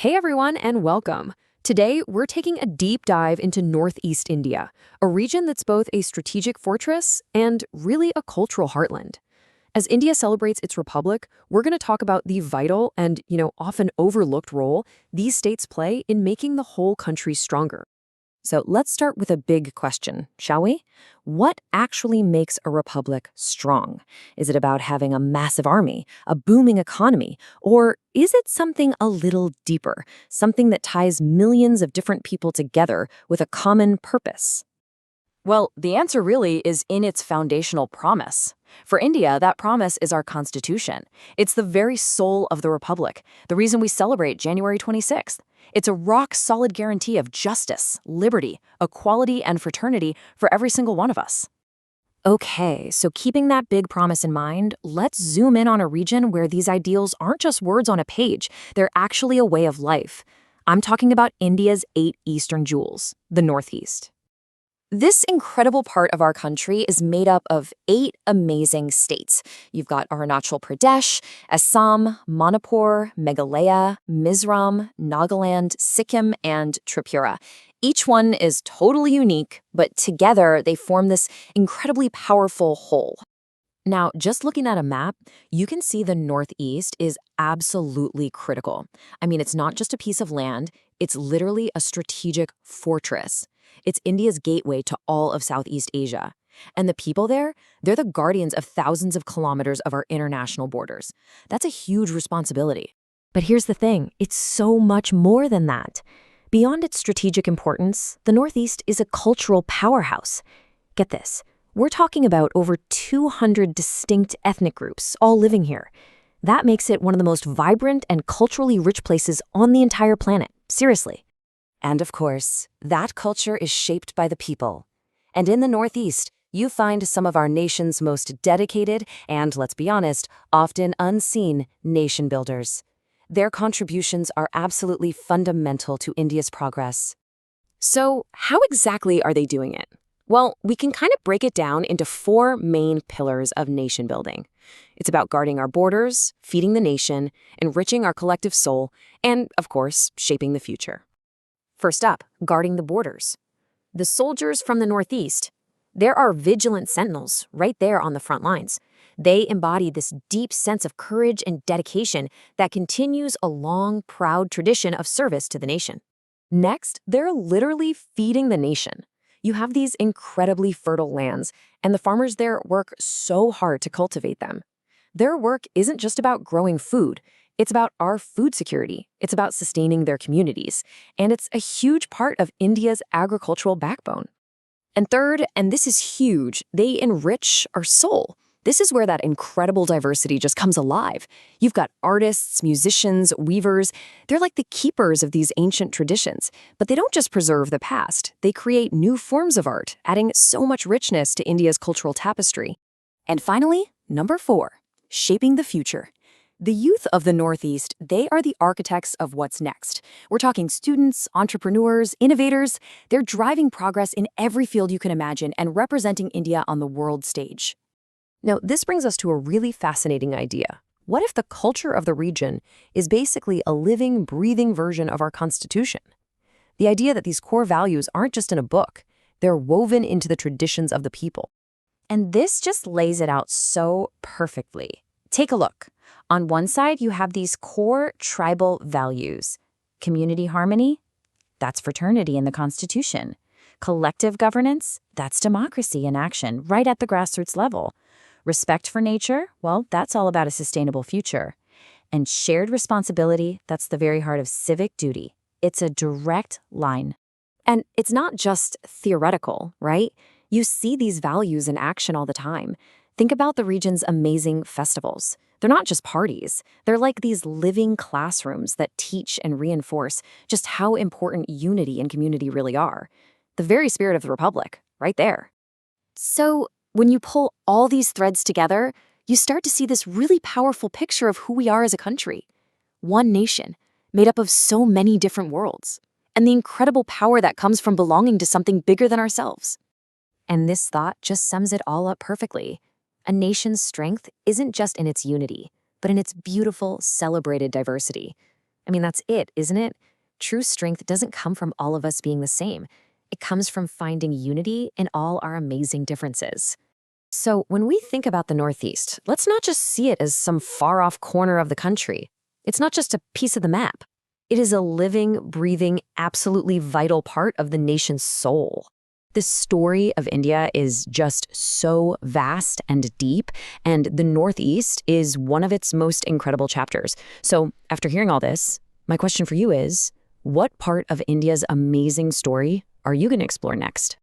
Hey everyone, and welcome. Today, we're taking a deep dive into Northeast India, a region that's both a strategic fortress and really a cultural heartland. As India celebrates its republic, we're going to talk about the vital and, often overlooked role these states play in making the whole country stronger. So let's start with a big question, shall we? What actually makes a republic strong? Is it about having a massive army, a booming economy, or is it something a little deeper, something that ties millions of different people together with a common purpose? Well, the answer really is in its foundational promise. For India, that promise is our constitution. It's the very soul of the republic, the reason we celebrate January 26th. It's a rock-solid guarantee of justice, liberty, equality, and fraternity for every single one of us. Okay, so keeping that big promise in mind, let's zoom in on a region where these ideals aren't just words on a page, they're actually a way of life. I'm talking about India's 8 eastern jewels, the Northeast. This incredible part of our country is made up of 8 amazing states. You've got Arunachal Pradesh, Assam, Manipur, Meghalaya, Mizoram, Nagaland, Sikkim, and Tripura. Each one is totally unique, but together they form this incredibly powerful whole. Now, just looking at a map, you can see the Northeast is absolutely critical. I mean, it's not just a piece of land, it's literally a strategic fortress. It's India's gateway to all of Southeast Asia. And the people there, they're the guardians of thousands of kilometers of our international borders. That's a huge responsibility. But here's the thing, it's so much more than that. Beyond its strategic importance, the Northeast is a cultural powerhouse. Get this. We're talking about over 200 distinct ethnic groups all living here. That makes it one of the most vibrant and culturally rich places on the entire planet. Seriously. And of course, that culture is shaped by the people. And in the Northeast, you find some of our nation's most dedicated and, let's be honest, often unseen nation builders. Their contributions are absolutely fundamental to India's progress. So, how exactly are they doing it? Well, we can kind of break it down into 4 main pillars of nation building. It's about guarding our borders, feeding the nation, enriching our collective soul, and, of course, shaping the future. First up, guarding the borders. The soldiers from the Northeast, there are vigilant sentinels right there on the front lines. They embody this deep sense of courage and dedication that continues a long, proud tradition of service to the nation. Next, they're literally feeding the nation. You have these incredibly fertile lands, and the farmers there work so hard to cultivate them. Their work isn't just about growing food. It's about our food security. It's about sustaining their communities. And it's a huge part of India's agricultural backbone. And third, and this is huge, they enrich our soul. This is where that incredible diversity just comes alive. You've got artists, musicians, weavers. They're like the keepers of these ancient traditions. But they don't just preserve the past. They create new forms of art, adding so much richness to India's cultural tapestry. And finally, number 4, shaping the future. The youth of the Northeast, they are the architects of what's next. We're talking students, entrepreneurs, innovators. They're driving progress in every field you can imagine and representing India on the world stage. Now, this brings us to a really fascinating idea. What if the culture of the region is basically a living, breathing version of our Constitution? The idea that these core values aren't just in a book, they're woven into the traditions of the people. And this just lays it out so perfectly. Take a look. On one side, you have these core tribal values. Community harmony, that's fraternity in the Constitution. Collective governance, that's democracy in action, right at the grassroots level. Respect for nature, well, that's all about a sustainable future. And shared responsibility, that's the very heart of civic duty. It's a direct line. And it's not just theoretical, right? You see these values in action all the time. Think about the region's amazing festivals. They're not just parties. They're like these living classrooms that teach and reinforce just how important unity and community really are. The very spirit of the Republic, right there. So, when you pull all these threads together, you start to see this really powerful picture of who we are as a country. One nation, made up of so many different worlds, and the incredible power that comes from belonging to something bigger than ourselves. And this thought just sums it all up perfectly. A nation's strength isn't just in its unity, but in its beautiful, celebrated diversity. I mean, that's it, isn't it? True strength doesn't come from all of us being the same. It comes from finding unity in all our amazing differences. So when we think about the Northeast, let's not just see it as some far-off corner of the country. It's not just a piece of the map. It is a living, breathing, absolutely vital part of the nation's soul. The story of India is just so vast and deep, and the Northeast is one of its most incredible chapters. So after hearing all this, my question for you is, what part of India's amazing story are you going to explore next?